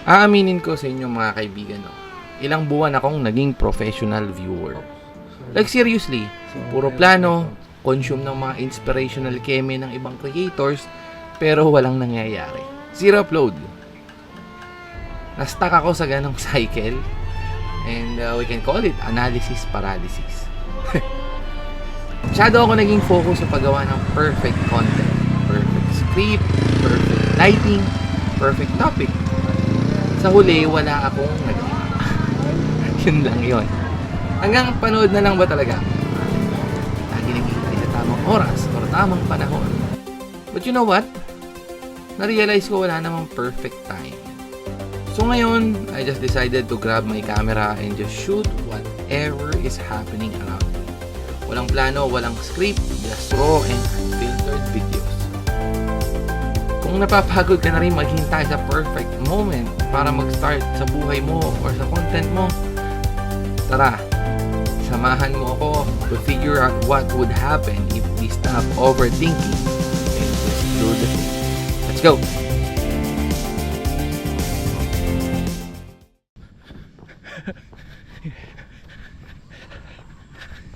Aaminin ko sa inyo mga kaibigan, no? Ilang buwan akong naging professional viewer. Like seriously, puro plano, consume ng mga inspirational keme ng ibang creators, pero walang nangyayari. Zero upload. Na-stuck ako sa ganong cycle, and we can call it analysis paralysis. Masyado ako naging focus sa paggawa ng perfect content, perfect script, perfect lighting, perfect topic. Sa huli, wala akong nagawa. Yun lang yun. Hanggang panood na lang ba talaga? Lagi naghihintay sa tamang oras o tamang panahon. But you know what? Na-realize ko wala namang perfect time. So ngayon, I just decided to grab my camera and just shoot whatever is happening around me. Walang plano, walang script, just raw and unfiltered videos. Kung napapagod ka na rin maghintay sa perfect moment para mag-start sa buhay mo or sa content mo, tara, samahan mo ako to figure out what would happen if we stop overthinking and just do the thing. Let's go!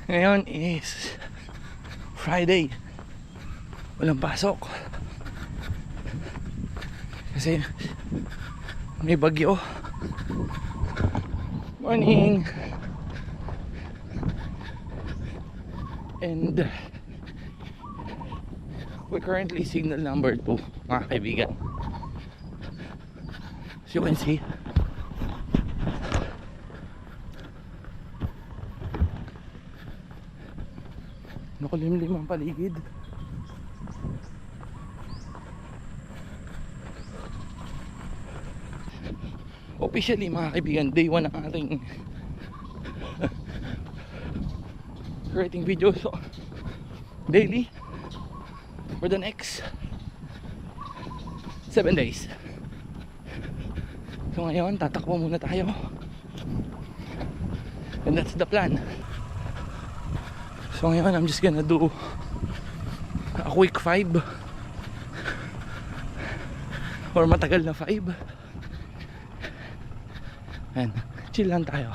Ngayon is Friday. Walang pasok. Kasi may bagyo. Morning. And we're currently signal number 2, mga kaibigan. As you can see, nakulimlim ang paligid. Officially, mga kaibigan, day 1 ng ating creating videos daily for the next 7 days. So ngayon, tatakbo muna tayo. And that's the plan. So ngayon, I'm just gonna do a quick 5 or matagal na 5 and chill lang tayo.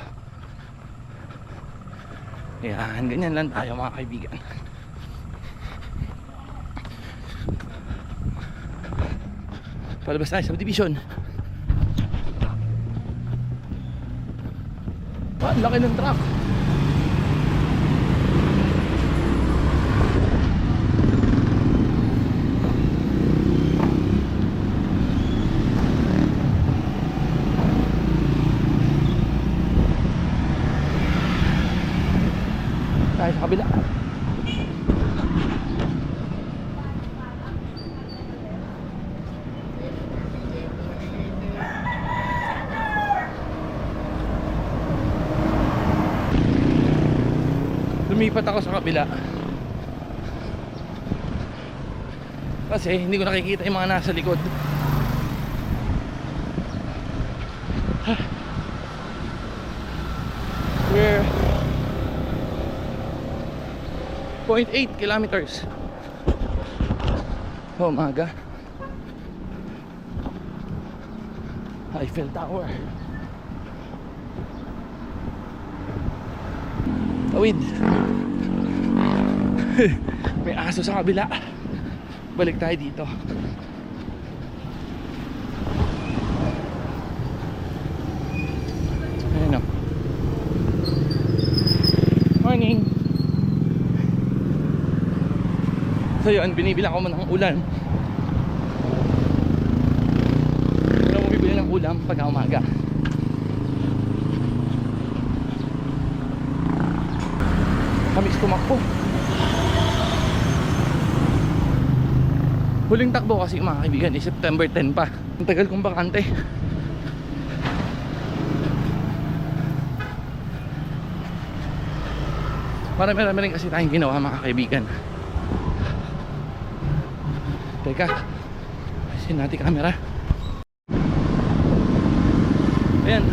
Yan, ganyan lang tayo mga kaibigan. Palabas tayo sa subdivision. Ang laki ng truck. Tayo sa kabila. Lumipat ako sa kabila kasi hindi ko nakikita yung mga nasa likod. We're 0.8 kilometers. Umaga. Eiffel Tower. Tawid. May aso sa kabila. Balik tayo dito. Ayan o. Morning. So yun, binibilang ko mo ng ulan. Pero bumibili ng ulam pagka umaga. Kamis tumakbo. Huling takbo kasi mga kaibigan is September 10 pa. Ang tagal kong bakante. Marami rin kasi tayong ginawa mga kaibigan. Teka, ayusin natin camera. Ayan,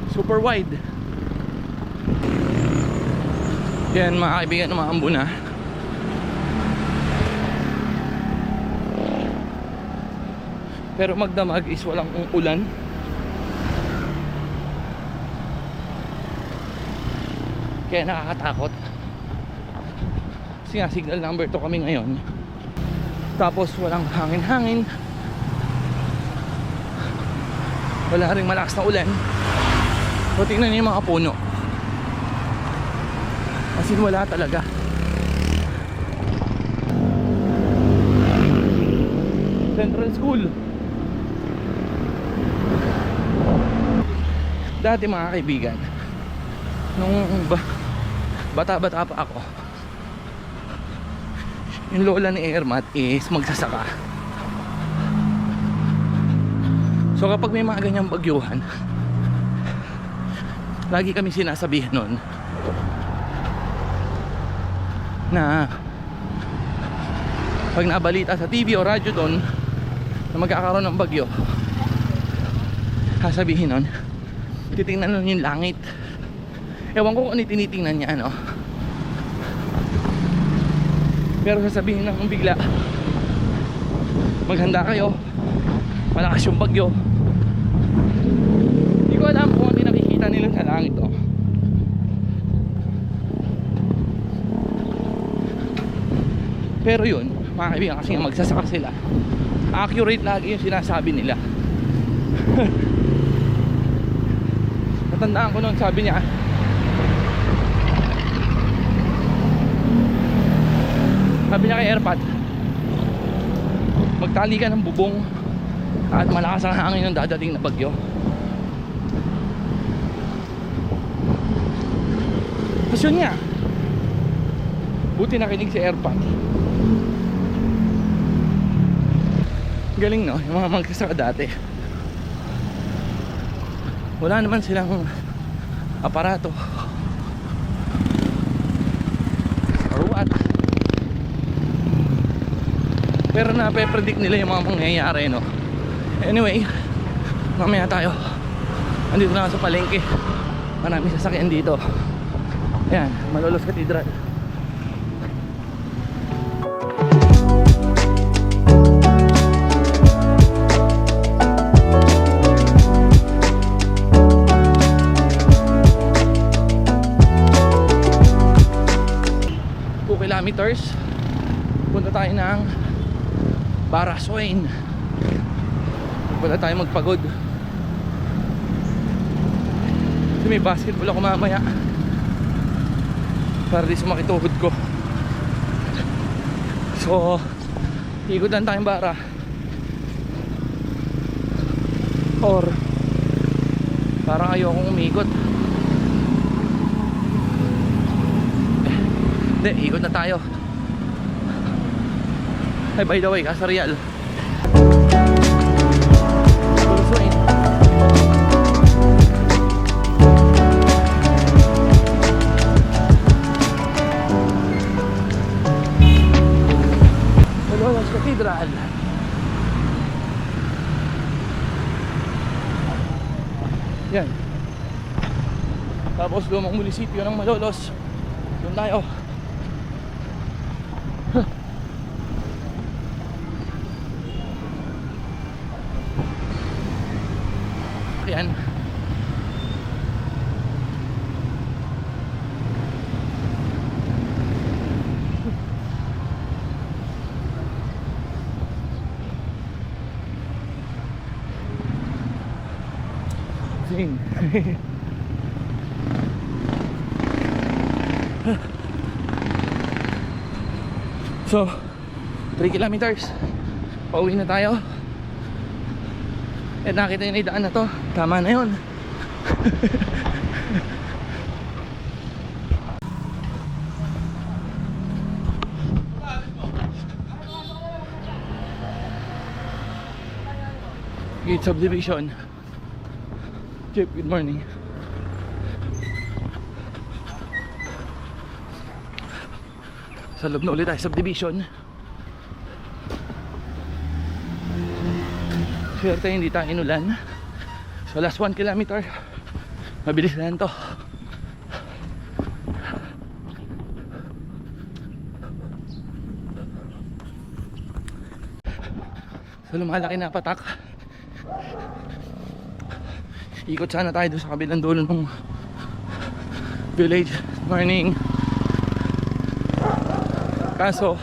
super wide. Yan mga kaibigan, umaambo na. Pero magdamag is walang ulan. Kaya nakakatakot. Kasi nga signal number 2 kami ngayon. Tapos walang hangin-hangin. Wala ring malakas na ulan. So tingnan niyo yung mga puno. As in wala talaga. Central School. Dati mga kaibigan, nung bata-bata pa ako, yung lola ni Ermat is magsasaka. So kapag may mga ganyang bagyuhan, lagi kami sinasabihan nun na pag nabalita sa TV o radyo doon na magkakaroon ng bagyo, sasabihin nun, titingnan nun yung langit. Ewan ko kung ano tinitingnan niya, ano, pero sasabihin lang bigla, maghanda kayo, malakas yung bagyo. Hindi ko alam kung ano nakikita nila sa langit, oh. Pero yun, mga kaibigan, kasi nga magsasaka sila, accurate lagi yung sinasabi nila. Natandaan ko noon, sabi niya, kay Airpad, magtali ka ng bubong at malakas ang hangin ng dadating na bagyo. Tapos yun nga, buti nakinig si Airpad. Galing, no? Yung mga magsasaka dati, wala naman silang aparato or what, pero nape-predict nila yung mga mangyayari, no? Anyway, mamaya tayo, andito na sa palengke, maraming sasakyan dito. Ayan, Malolos Cathedral. Kilometers, punta tayo ng Baraswain. Punta tayo magpagod kasi may basketball ako mamaya, para di sumakit tuhod ko. So ikot lang tayong bara, or parang ayokong umikot. Hindi, ikot na tayo. Ay, by the way, Kasarial. Baraswain. Malolos Cathedral. Yan. Tapos lumang munisipyo ng Malolos. Doon tayo. Yan. Sing. So 3 kilometers, pauwi na tayo. Eh, nakita yung idaan na to, tama na yun. Gate subdivision. Chip, good morning. Sa loob na ulit tayo subdivision. Swerte hindi tayo inulan. So last 1 kilometer, mabilis lang to. So lumalaki na patak. Ikot sana tayo doon sa kabilang dulo ng village. Morning. Kaso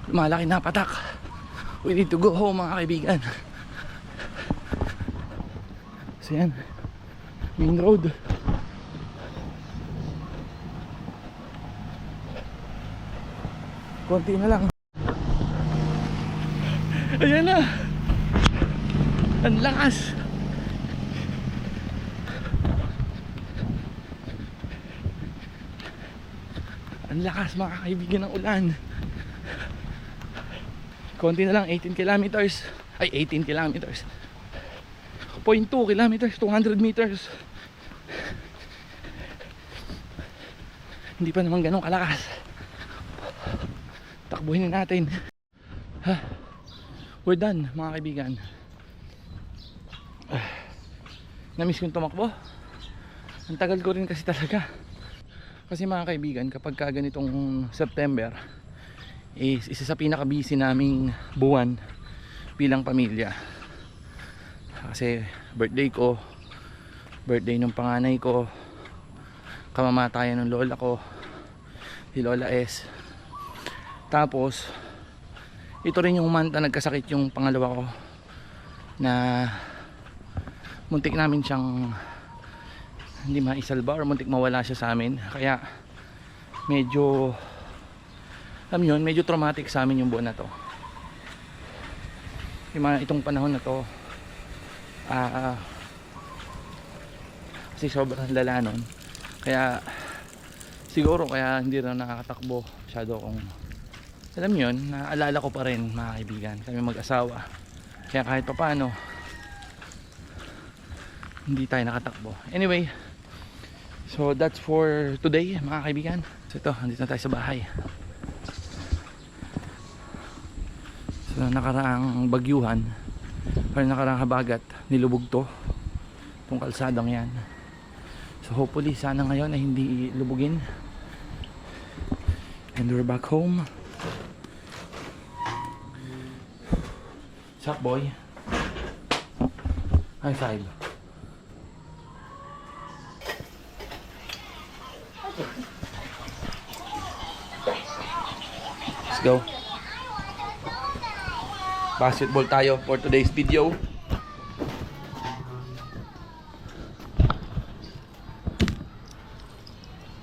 lumalaki na patak. We need to go home mga kaibigan. So yan, main road. Konti na lang. Ayan na. Ang lakas. Ang lakas mga kaibigan ng ulan. Konti na lang, 18 kilometers. Ay, 18 kilometers. 0.2 kilometers, 200 meters. Hindi pa naman ganun kalakas. Takbuhin na natin. We're done mga kaibigan. Namiss kong tumakbo. Ang tagal ko rin kasi talaga. Kasi mga kaibigan, kapag ka ganitong September is isa sa pinaka busy naming buwan bilang pamilya. Kasi birthday ko, birthday ng panganay ko, kamamatayan ng lola ko, si Lola S. Tapos ito rin yung month na nagkasakit yung pangalawa ko, na muntik namin siyang hindi maisalba or muntik mawala siya sa amin. Kaya medyo, alam yun, medyo traumatic sa amin yung buwan na to. Yung mga itong panahon na to, kasi sobrang lala nun. Kaya siguro kaya hindi na nakakatakbo masyado kung, alam yun, naalala ko pa rin mga kaibigan, kami mag-asawa. Kaya kahit pa paano hindi tayo nakatakbo. Anyway, so that's for today mga kaibigan. So ito, andito na tayo sa bahay. So nakaraang bagyuhan or nakaraang habagat, nilubog to itong kalsadang yan. So hopefully sana ngayon ay hindi lubugin. And we're back home. What's up boy? High five. Let's go. Basketball tayo for today's video.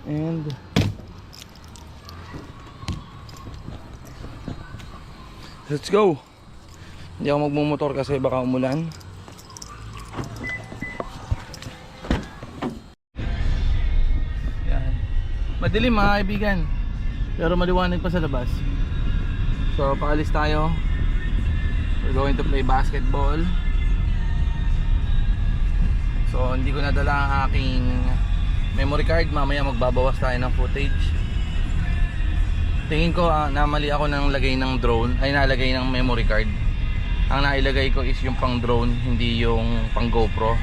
And let's go. Hindi ako magmumotor kasi baka umulan. Yan. Madilim mga kaibigan, pero maliwanag pa sa labas. So paalis tayo. We're going to play basketball. So hindi ko nadala ang aking memory card. Mamaya magbabawas tayo ng footage. Tingin ko namali ako ng lagay ng drone. Ay nalagay ng memory card. Ang nailagay ko is yung pang drone, hindi yung pang GoPro.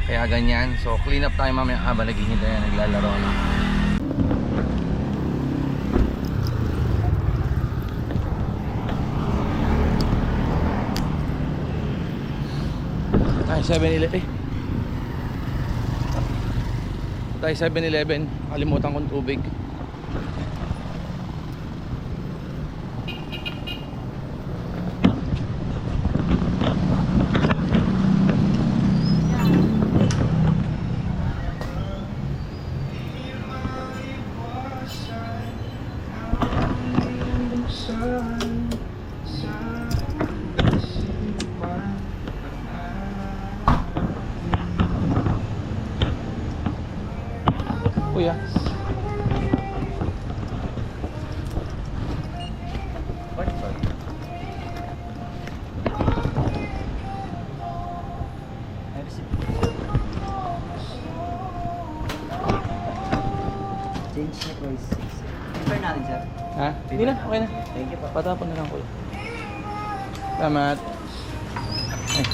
Kaya ganyan. So clean up tayo mamaya habang naghihintay na naglalaro na. Ay 7-Eleven. Tayo 7-Eleven. Kalimutan kong tubig. Kuya. Change na po is 6. Prepare natin, sir. Ha? Hindi na, okay na. Thank you po. Patapon na lang kuya. Salamat. Ay.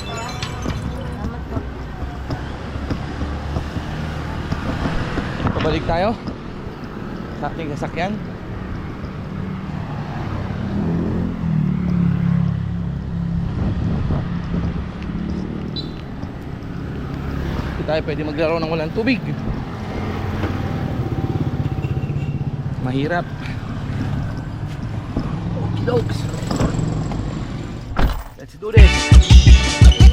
Pabalik tayo sa ating sasakyan. tayo pwede maglaro ng walang tubig. Mahirap. Okey dokes. Let's do this.